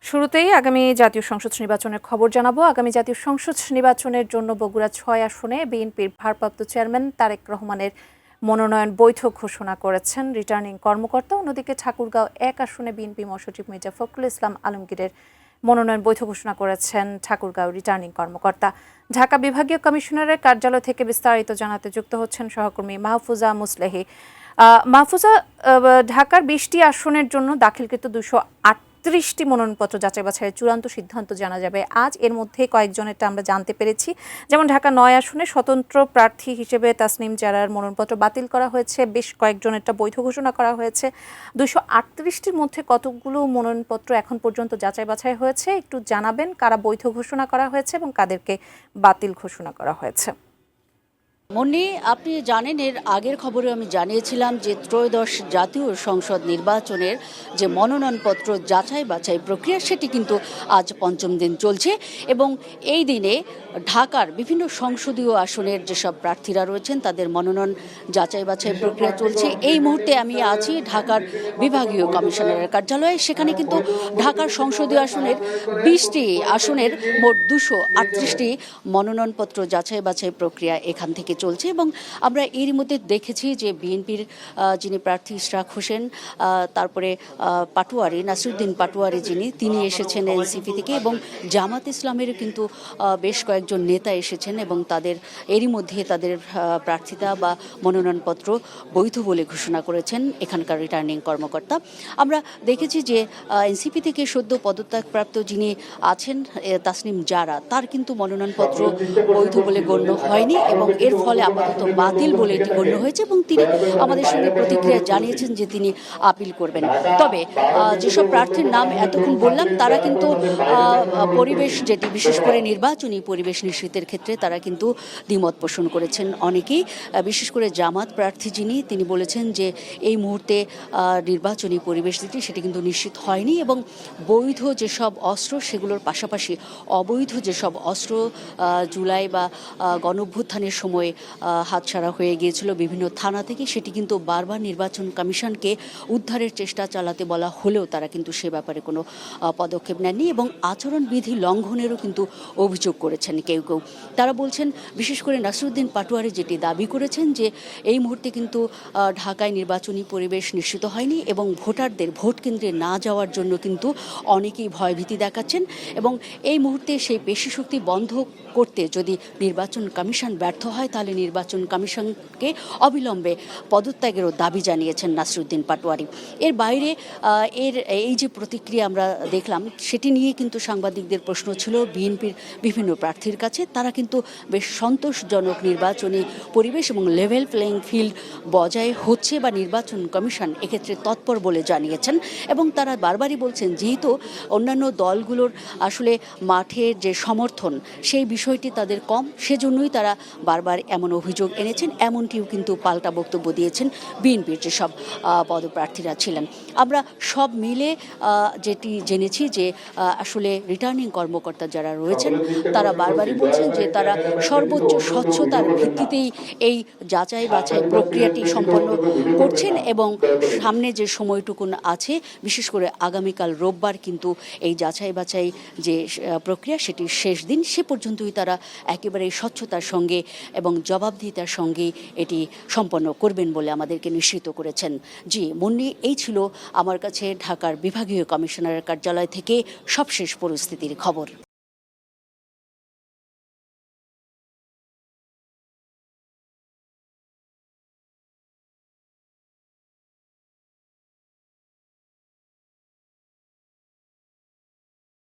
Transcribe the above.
শুরুতেই আগামী জাতীয় সংসদ নির্বাচনের খবর জানাবো। আগামী জাতীয় সংসদ নির্বাচনের জন্য বগুড়া ৬ আসনে বিএনপির ভারপ্রাপ্ত চেয়ারম্যান তারেক রহমানের মনোনয়ন বৈধ ঘোষণা করেছেন রিটার্নিং কর্মকর্তা। অন্যদিকে ঠাকুরগাঁও ১ আসনে বিএনপি মহাসচিব মির্জা ফখরুল ইসলাম আলমগীরের মনোনয়ন বৈধ ঘোষণা করেছেন ঠাকুরগাঁও রিটার্নিং কর্মকর্তা। ঢাকা বিভাগীয় কমিশনারের কার্যালয় থেকে বিস্তারিত জানাতে যুক্ত হচ্ছেন সহকর্মী মাহফুজা মুসলেহি। মাহফুজা, ঢাকার ২০টি আসনের জন্য দাখিলকৃত ২৩৮টি মনোনয়নপত্র যাচাই বাছাইয়ের চূড়ান্ত সিদ্ধান্ত জানা যাবে আজ। এর মধ্যে কয়েকজনেরটা আমরা জানতে পেরেছি, যেমন ঢাকা ৯ আসনে স্বতন্ত্র প্রার্থী হিসেবে তাসনিম জারার মনোনয়নপত্র বাতিল করা হয়েছে, বেশ কয়েকজনেরটা বৈধ ঘোষণা করা হয়েছে। ২৩৮টির মধ্যে কতগুলো মনোনয়নপত্র এখন পর্যন্ত যাচাই বাছাই হয়েছে একটু জানাবেন, কারা বৈধ ঘোষণা করা হয়েছে এবং কাদেরকে বাতিল ঘোষণা করা হয়েছে? মনি, আপনি জানেন এর আগের খবরে আমি জানিয়েছিলাম যে ত্রয়োদশ জাতীয় সংসদ নির্বাচনের যে মনোনয়নপত্র যাচাই বাছাই প্রক্রিয়া সেটি কিন্তু আজ পঞ্চম দিন চলছে এবং এই দিনে ঢাকার বিভিন্ন সংসদীয় আসনের যেসব প্রার্থীরা রয়েছেন তাদের মনোনয়ন যাচাই বাছাই প্রক্রিয়া চলছে। এই মুহূর্তে আমি আছি ঢাকার বিভাগীয় কমিশনারের কার্যালয়ে। সেখানে কিন্তু ঢাকার সংসদীয় আসনের 20টি আসনের মোট 238টি মনোনয়নপত্র যাচাই বাছাই প্রক্রিয়া এখান থেকে চলছে এবং আমরা এরই মধ্যে দেখেছি যে বিএনপির যিনি প্রার্থী ইশরাক হোসেন, তারপরে পাটোয়ারি নাসিরুদ্দিন পাটোয়ারি তিনি এসেছেন এনসিপি থেকে এবং জামাত ইসলামের কিন্তু বেশ কয়েকজন নেতা এসেছেন এবং তাদের এরই মধ্যে তাদের প্রার্থিতা বা মনোনয়নপত্র বৈধ বলে ঘোষণা করেছেন এখানকার রিটার্নিং কর্মকর্তা। আমরা দেখেছি যে এনসিপি থেকে সদ্য পদত্যাগপ্রাপ্ত যিনি আছেন তাসনিম জারা, তার কিন্তু মনোনয়নপত্র বৈধ বলে গণ্য হয়নি এবং এর ফলে আপাতত বাতিল বলে এটি গণ্য হয়েছে এবং তিনি আমাদের সঙ্গে প্রতিক্রিয়া জানিয়েছেন যে তিনি আপিল করবেন। তবে যেসব প্রার্থীর নাম এতক্ষণ বললাম তারা কিন্তু পরিবেশ, যেটি বিশেষ করে নির্বাচনী পরিবেশ নিশ্চিতের ক্ষেত্রে তারা কিন্তু দ্বিমত পোষণ করেছেন অনেকেই। বিশেষ করে জামাত প্রার্থী তিনি বলেছেন যে এই মুহূর্তে নির্বাচনী পরিবেশ সেটি কিন্তু নিশ্চিত হয়নি এবং বৈধ যেসব অস্ত্র সেগুলোর পাশাপাশি অবৈধ যেসব অস্ত্র জুলাই বা গণঅভ্যুত্থানের সময় হাতছাড়া হয়ে গিয়েছিল বিভিন্ন থানা থেকে, সেটি কিন্তু বারবার নির্বাচন কমিশনকে উদ্ধারের চেষ্টা চালাতে বলা হলেও তারা কিন্তু সে ব্যাপারে কোনো পদক্ষেপ নেননি এবং আচরণবিধি লঙ্ঘনেরও কিন্তু অভিযোগ করেছেন কেউ কেউ। তারা বলছেন, বিশেষ করে নাসিরুদ্দিন পাটোয়ারি যেটি দাবি করেছেন যে এই মুহূর্তে কিন্তু ঢাকায় নির্বাচনী পরিবেশ নিশ্চিত হয়নি এবং ভোটারদের ভোট কেন্দ্রে না যাওয়ার জন্য কিন্তু অনেকেই ভয়ভীতি দেখাচ্ছেন এবং এই মুহূর্তে সেই পেশি শক্তি বন্ধ করতে যদি নির্বাচন কমিশন ব্যর্থ হয় তাহলে নির্বাচন কমিশনকে অবিলম্বে পদত্যাগেরও দাবি জানিয়েছেন নাসিরুদ্দিন পাটোয়ারি। এর বাইরে এই যে প্রতিক্রিয়া আমরা দেখলাম সেটি নিয়ে কিন্তু সাংবাদিকদের প্রশ্ন ছিল বিএনপির বিভিন্ন প্রার্থীর কাছে। তারা কিন্তু বেশ সন্তোষজনক নির্বাচনী পরিবেশ এবং লেভেল প্লেইং ফিল্ড বজায় হচ্ছে বা নির্বাচন কমিশন এক্ষেত্রে তৎপর বলে জানিয়েছেন এবং তারা বারবারই বলছেন যেহেতু অন্যান্য দলগুলোর আসলে মাঠের যে সমর্থন সেই বিষয়টি তাদের কম, সেজন্যই তারা বারবার এমন অভিযোগ এনেছেন। এমনটিও কিন্তু পাল্টা বক্তব্য দিয়েছেন বিএনপির যেসব পদপ্রার্থীরা ছিলেন। আমরা সব মিলে যেটি জেনেছি যে আসলে রিটার্নিং কর্মকর্তা যারা রয়েছেন তারা বারবারই বলছেন যে তারা সর্বোচ্চ স্বচ্ছতার ভিত্তিতেই এই যাচাই বাছাই প্রক্রিয়াটি সম্পন্ন করছেন এবং সামনে যে সময়টুকুন আছে, বিশেষ করে আগামীকাল রোববার কিন্তু এই যাচাই বাছাই যে প্রক্রিয়া সেটির শেষ দিন, সে পর্যন্তই তারা একেবারে স্বচ্ছতার সঙ্গে এবং জবাবদিহিতার সঙ্গে এটি সম্পন্ন করবেন বলে আমাদেরকে নিশ্চিত করেছেন। জি মুন্নি, এই ছিল আমার কাছে ঢাকার বিভাগীয় কমিশনারের কার্যালয় থেকে সবশেষ পরিস্থিতির খবর।